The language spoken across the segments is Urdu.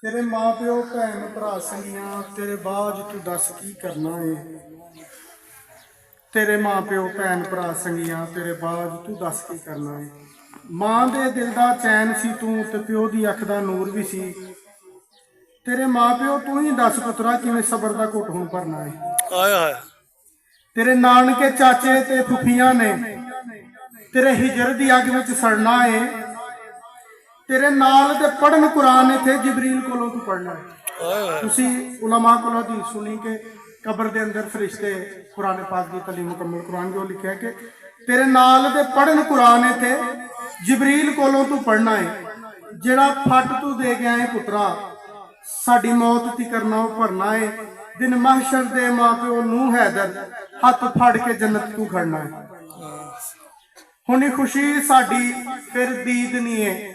ਤੇਰੇ ਮਾਂ ਪਿਓ ਭੈਣ ਭਰਾ ਸੰਗੀਆਂ ਤੇਰੇ ਬਾਝ ਤੂੰ ਦੱਸ ਕੀ ਕਰਨਾ ਏ। ਤੇਰੇ ਮਾਂ ਪਿਓ ਭੈਣ ਭਰਾ ਸੰਗੀਆਂ ਤੇਰੇ ਬਾਝ ਤੂੰ ਦੱਸ ਕੀ ਕਰਨਾ ਏ। ਮਾਂ ਦੇ ਦਿਲ ਦਾ ਚੈਨ ਸੀ ਤੂੰ ਤੇ ਪਿਓ ਦੀ ਅੱਖ ਦਾ ਨੂਰ ਵੀ ਸੀ। ਤੇਰੇ ਮਾਂ ਪਿਓ ਤੂੰ ਹੀ ਦੱਸ ਪੁੱਤਰਾ ਕਿਵੇਂ ਸਬਰ ਦਾ ਘੁੱਟ ਹੁਣ ਭਰਨਾ ਏ। ਤੇਰੇ ਨਾਨਕੇ ਚਾਚੇ ਤੇ ਫੁੱਫੀਆਂ ਨੇ ਤੇਰੇ ਹਿਜਰ ਦੀ ਅੱਗ ਵਿੱਚ ਸੜਨਾ ਏ। ਤੇਰੇ ਨਾਲ ਤੇ ਪੜਨ ਕੁਰਾਨ ਇੱਥੇ ਜਿਬਰੀਲ ਕੋਲੋਂ ਤੂੰ ਪੜਨਾ ਹੈ। ਤੁਸੀਂ ਉਲਮਾ ਕੋਲੋਂ ਦੀ ਸੁਣੀ ਕਿ ਕਬਰ ਦੇ ਅੰਦਰ ਫਰਿਸ਼ਤੇ ਕੁਰਾਨ ਪਾਕ ਦੀ ਤਾਲੀਮ ਮੁਕੰਮਲ ਕੁਰਾਨ ਜੋ ਲਿਖਿਆ ਕਿ ਤੇਰੇ ਨਾਲ ਤੇ ਪੜਨ ਕੁਰਾਨ ਇੱਥੇ ਜਿਬਰੀਲ ਕੋਲੋਂ ਤੂੰ ਪੜਨਾ ਹੈ। ਜਿਹੜਾ ਫੱਟ ਤੂੰ ਦੇ ਗਿਆ ਹੈ ਪੁੱਤਰਾ ਸਾਡੀ ਮੌਤ ਤੀ ਕਰਨਾ ਉਹ ਭਰਨਾ ਹੈ। ਦਿਨ ਮਹਸ਼ਰ ਦੇ ਮਾਂ ਪਿਓ ਨੂੰ ਹੈਦਰ ਹੱਥ ਫੜ ਕੇ ਜੰਨਤ ਤੂੰ ਖੜਨਾ ਹੈ। ਹੁਣੀ ਖੁਸ਼ੀ ਸਾਡੀ ਫਿਰ ਦੀਦ ਨਹੀਂ ਹੈ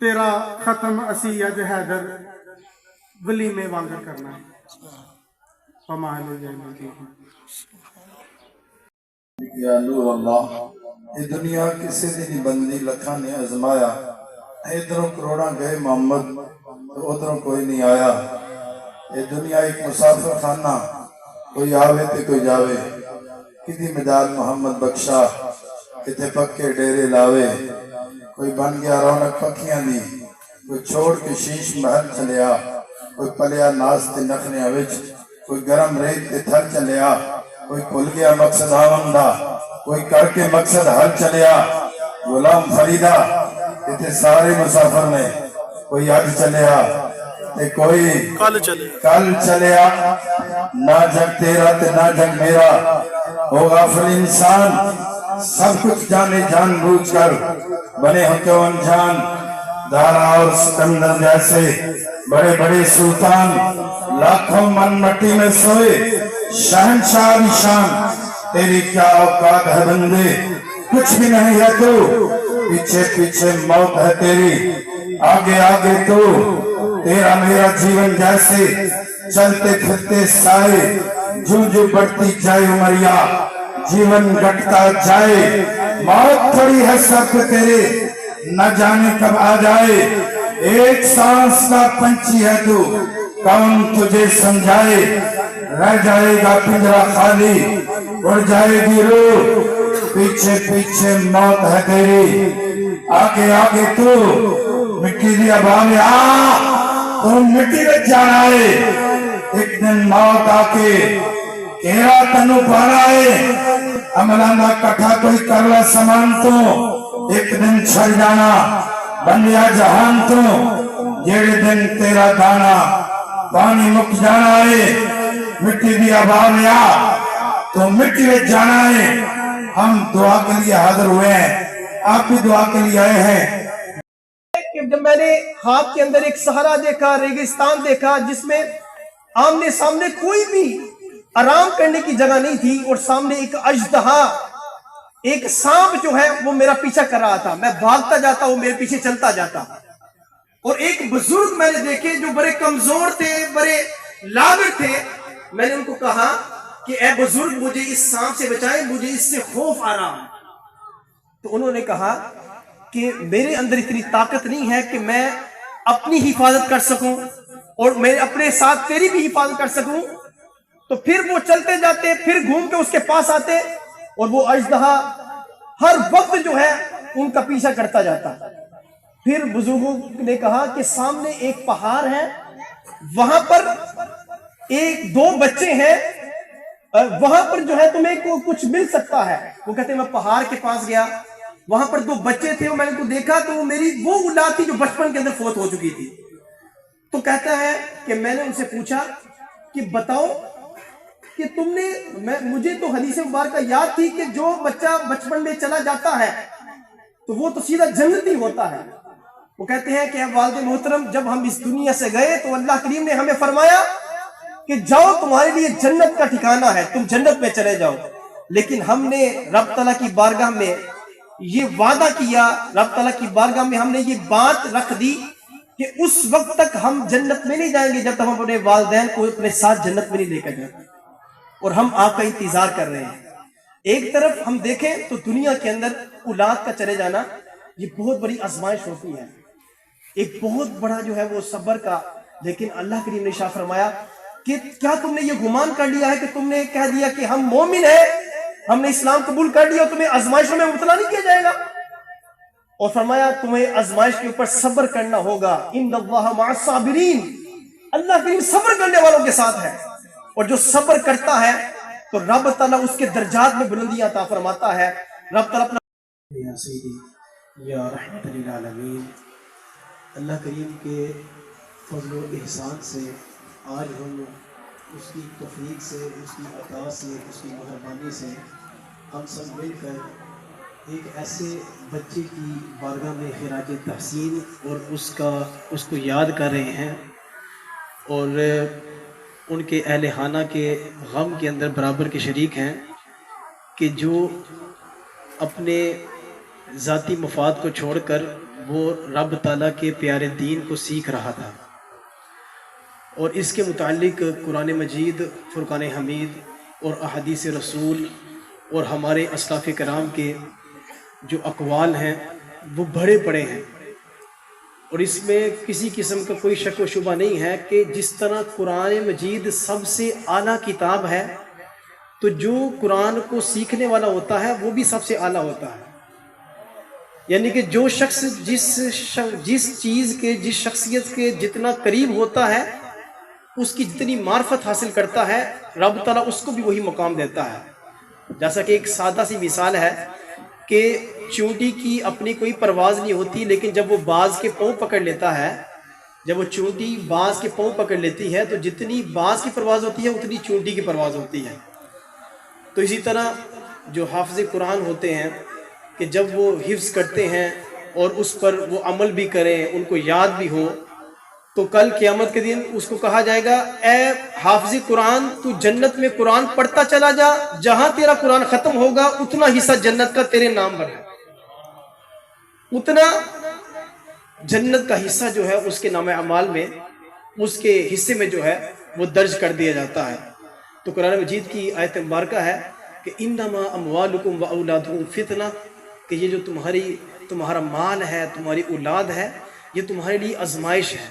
ਤੇਰਾ ਖਤਮ ਅਸੀਂ ਅੱਜ ਹੈਦਰ ਵਲੀਮੇ ਵਾਂਗਰ ਕਰਨਾ ਹੈ। ਪਮਾਲੇ ਜੈਨਤੀ یا نور اللہ یہ دنیا کسی دی نہیں بندی لکھاں نے ازمایا ادھروں کروڑاں گئے محمد تو ادھروں کوئی نہیں آیا۔ یہ دنیا ایک مسافر خانہ کوئی آوے تے کوئی جاوے کدی مدال محمد بخشا کتے پکے ڈیرے لاوے کوئی بن گیا رونق پکھیاں دی کوئی چھوڑ کے شیش محل چلیا کوئی پلیا ناز تے نخنے وچ کوئی گرم ریت تے تھر چلیا کوئی کھل گیا مقصد آوندہ کوئی کر کے مقصد حل چلیا۔ غلام فریدہ تے سارے مسافر نے کوئی آج چلیا تے کوئی کل چلیا۔ نہ جگ تیرا تے نہ جگ میرا ہو غافل انسان سب کچھ جانے جان بوجھ کر بنے ہو کیوں انجان۔ دارا اور سکندر جیسے بڑے بڑے سلطان لاکھوں من مٹی میں سوئے شہنشاہ نشان تیری کیا اوقات ہے بندے کچھ بھی نہیں ہے تو پیچھے پیچھے موت ہے تیری آگے آگے تو تیرا میرا جیون جیسے چلتے پھرتے سائے جو جو بڑھتی جائے عمریا جیون گھٹتا جائے موت تھوڑی ہے سب تیرے نہ جانے کب آ جائے۔ ایک سانس کا پنچھی ہے تو کون تجھے سمجھائے رہ جائے گا پنجرہ خالی اڑ جائے گی روح پیچھے پیچھے موت ہے تیری آگے آگے تو مٹی دی ابا میں آ تو مٹی میں جانا ہے۔ ایک دن موت آ کے تیرا تنو پانا ہے عملانہ کٹھا کوئی کرلا سامان تو ایک دن چھڑ جانا بن گیا جہان تو جیڑے دن تیرا دانا پانی مک جانا ہے۔ مٹی بھی آباد آ تو مٹی میں جانا ہے۔ ہم دعا کے لیے حاضر ہوئے ہیں آپ بھی دعا کے لیے آئے ہیں۔ جب میں نے خواب کے اندر ایک صحرا دیکھا ریگستان دیکھا جس میں آمنے سامنے کوئی بھی آرام کرنے کی جگہ نہیں تھی اور سامنے ایک اژدہا ایک سانپ جو ہے وہ میرا پیچھا کر رہا تھا۔ میں بھاگتا جاتا وہ میرے پیچھے چلتا جاتا اور ایک بزرگ میں نے دیکھے جو بڑے کمزور تھے بڑے لاغر تھے۔ میں نے ان کو کہا کہ اے بزرگ مجھے اس سانپ سے بچائیں مجھے اس سے خوف آ رہا ہے۔ تو انہوں نے کہا کہ میرے اندر اتنی طاقت نہیں ہے کہ میں اپنی حفاظت کر سکوں اور میں اپنے ساتھ تیری بھی حفاظت کر سکوں۔ تو پھر وہ چلتے جاتے پھر گھوم کے اس کے پاس آتے اور وہ اژدہا ہر وقت جو ہے ان کا پیچھا کرتا جاتا۔ پھر بزرگوں نے کہا کہ سامنے ایک پہاڑ ہے وہاں پر ایک دو بچے ہیں وہاں پر جو ہے تمہیں کچھ مل سکتا ہے۔ وہ کہتے ہیں میں پہاڑ کے پاس گیا وہاں پر دو بچے تھے میں نے کو دیکھا تو وہ میری وہ اولاد تھی جو بچپن کے اندر فوت ہو چکی تھی۔ تو کہتا ہے کہ میں نے ان سے پوچھا کہ بتاؤ کہ تم نے مجھے تو حدیث مبارکہ یاد تھی کہ جو بچہ بچپن میں چلا جاتا ہے تو وہ تو سیدھا جنتی ہوتا ہے۔ وہ کہتے ہیں کہ والد محترم جب ہم اس دنیا سے گئے تو اللہ کریم نے ہمیں فرمایا کہ جاؤ تمہارے لیے جنت کا ٹھکانہ ہے تم جنت میں چلے جاؤ، لیکن ہم نے رب تعالیٰ کی بارگاہ میں یہ وعدہ کیا، رب تعالیٰ کی بارگاہ میں ہم نے یہ بات رکھ دی کہ اس وقت تک ہم جنت میں نہیں جائیں گے جب تک ہم اپنے والدین کو اپنے ساتھ جنت میں نہیں لے کر جائیں، اور ہم آپ کا انتظار کر رہے ہیں۔ ایک طرف ہم دیکھیں تو دنیا کے اندر اولاد کا چلے جانا یہ بہت بڑی آزمائش ہوتی ہے، ایک بہت بڑا جو ہے وہ صبر کا. لیکن اللہ کریم نے ارشاد فرمایا کہ کیا تم نے یہ گمان کر لیا ہے کہ تم نے کہہ دیا کہ ہم مومن ہیں، ہم نے اسلام قبول کر لیا اور تمہیں آزمائشوں میں مبتلا نہیں کیا جائے گا؟ اور فرمایا تمہیں آزمائش کے اوپر صبر کرنا ہوگا. ان اللہ مع الصابرین، اللہ کریم صبر کرنے والوں کے ساتھ ہے، اور جو صبر کرتا ہے تو رب تعالیٰ اس کے درجات میں بلندیاں عطا فرماتا ہے. رب تعالیٰ اپنا یا سیدی یا رحمت للعالمین، اللہ کریم کے فضل و احسان سے آج ہم اس کی توفیق سے، اس کی عطا سے، اس کی مہربانی سے ہم سب مل کر ایک ایسے بچے کی بارگاہ میں خراج تحسین اور اس کو یاد کر رہے ہیں، اور ان کے اہل خانہ کے غم کے اندر برابر کے شریک ہیں کہ جو اپنے ذاتی مفاد کو چھوڑ کر وہ رب تعالیٰ کے پیارے دین کو سیکھ رہا تھا. اور اس کے متعلق قرآن مجید، فرقان حمید اور احادیث رسول اور ہمارے اسلاف کرام کے جو اقوال ہیں وہ بڑے بڑے ہیں، اور اس میں کسی قسم کا کوئی شک و شبہ نہیں ہے کہ جس طرح قرآن مجید سب سے اعلیٰ کتاب ہے تو جو قرآن کو سیکھنے والا ہوتا ہے وہ بھی سب سے اعلیٰ ہوتا ہے. یعنی کہ جو شخص جس چیز کے، جس شخصیت کے جتنا قریب ہوتا ہے، اس کی جتنی معرفت حاصل کرتا ہے، رب تعالیٰ اس کو بھی وہی مقام دیتا ہے. جیسا کہ ایک سادہ سی مثال ہے کہ چونٹی کی اپنی کوئی پرواز نہیں ہوتی، لیکن جب وہ باز کے پاؤں پکڑ لیتا ہے، جب وہ چونٹی باز کے پاؤں پکڑ لیتی ہے تو جتنی باز کی پرواز ہوتی ہے اتنی چونٹی کی پرواز ہوتی ہے. تو اسی طرح جو حافظ قرآن ہوتے ہیں کہ جب وہ حفظ کرتے ہیں اور اس پر وہ عمل بھی کریں، ان کو یاد بھی ہو، تو کل قیامت کے دن اس کو کہا جائے گا اے حافظ قرآن تو جنت میں قرآن پڑھتا چلا جا، جہاں تیرا قرآن ختم ہوگا اتنا حصہ جنت کا تیرے نام پر ہے، اتنا جنت کا حصہ جو ہے اس کے نام اعمال میں، اس کے حصے میں جو ہے وہ درج کر دیا جاتا ہے. تو قرآن مجید کی آیت مبارکہ ہے کہ انما اموالکم و اولادکم فتنہ، کہ یہ جو تمہارا مال ہے، تمہاری اولاد ہے، یہ تمہارے لیے آزمائش ہے.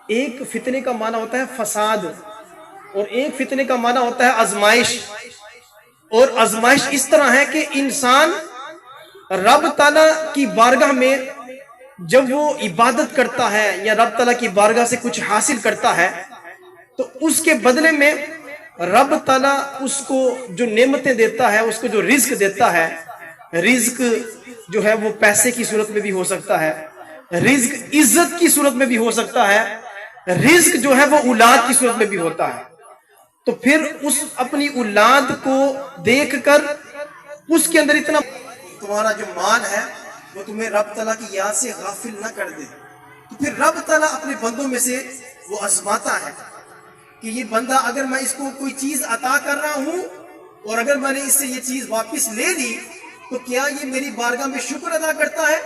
ایک فتنے کا معنی ہوتا ہے فساد، اور ایک فتنے کا معنی ہوتا ہے آزمائش. اور آزمائش اس طرح ہے کہ انسان رب تعالیٰ کی بارگاہ میں جب وہ عبادت کرتا ہے یا رب تعالیٰ کی بارگاہ سے کچھ حاصل کرتا ہے تو اس کے بدلے میں رب تعالیٰ اس کو جو نعمتیں دیتا ہے، اس کو جو رزق دیتا ہے، رزق جو ہے وہ پیسے کی صورت میں بھی ہو سکتا ہے، رزق عزت کی صورت میں بھی ہو سکتا ہے، رزق جو ہے وہ اولاد کی صورت میں بھی ہوتا ہے. تو پھر اس اپنی اولاد کو دیکھ کر اس کے اندر اتنا تمہارا جو مال ہے وہ تمہیں رب تعالیٰ کی یاد سے غافل نہ کر دے، تو پھر رب تعالیٰ اپنے بندوں میں سے وہ آزماتا ہے کہ یہ بندہ اگر میں اس کو کوئی چیز عطا کر رہا ہوں اور اگر میں نے اس سے یہ چیز واپس لے لی تو کیا یہ میری بارگاہ میں شکر ادا کرتا ہے؟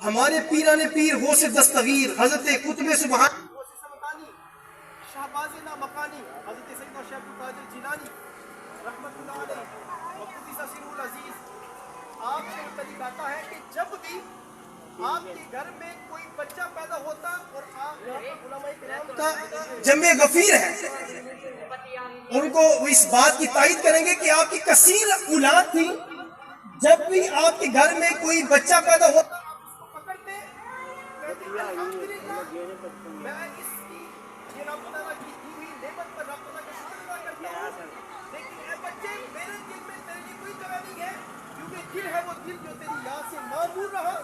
ہمارے پیران پیر غوث دستگیر حضرت قطب سبحان شہباز مکانی حضرت سیدنا شیخ القادر جیلانی رحمت اللہ علیہ وقدس سرہ العزیز، آپ سے متعلق آتا ہے کہ جب بھی آپ کے گھر میں کوئی بچہ پیدا ہوتا اور آپ علماء کرام کا جمع غفیر ہے، ان کو وہ اس بات کی تائید کریں گے کہ آپ کی کثیر اولاد تھی، جب بھی آپ کے گھر میں کوئی بچہ پیدا ہوتا آپ اس کو پکڑتے کہتے الحمدللہ میں اس کی یہ رب تعالیٰ کی دی ہوئی نعمت پر رب تعالیٰ کا شکر ادا کرتا ہوں، لیکن اے بچے میرے دل میں تیرے لیے کوئی جگہ نہیں ہے، کیونکہ دل ہے وہ دل جو تیری یاد سے معمور رہا،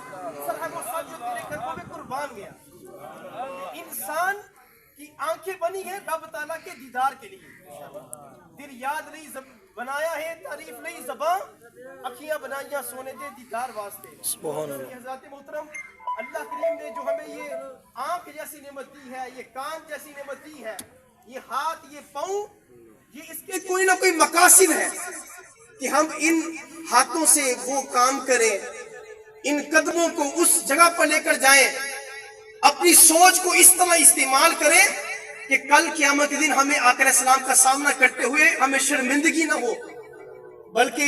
سر ہے وہ سر جو تیرے قدموں میں قربان گیا. انسان کی آنکھیں بنی ہیں رب تعالیٰ کے دیدار کے لیے، دل یاد نہیں بنایا ہے تعریف نہیں زباں، اکھیاں بنائیاں سونے دے دیدار واسطے. سبحان اللہ. حضرات محترم، اللہ کریم نے جو ہمیں یہ آنکھ جیسی نعمت دی ہے، یہ کان جیسی نعمت دی ہے، یہ ہاتھ، یہ پاؤں، یہ اس کے کوئی نہ کوئی مقاصد ہے کہ ہم ان ہاتھوں سے وہ کام کریں، ان قدموں کو اس جگہ پر لے کر جائیں، اپنی سوچ کو اس طرح استعمال کریں کہ کل قیامت کے دن ہمیں آقا علیہ السلام کا سامنا کرتے ہوئے ہمیں شرمندگی نہ ہو، بلکہ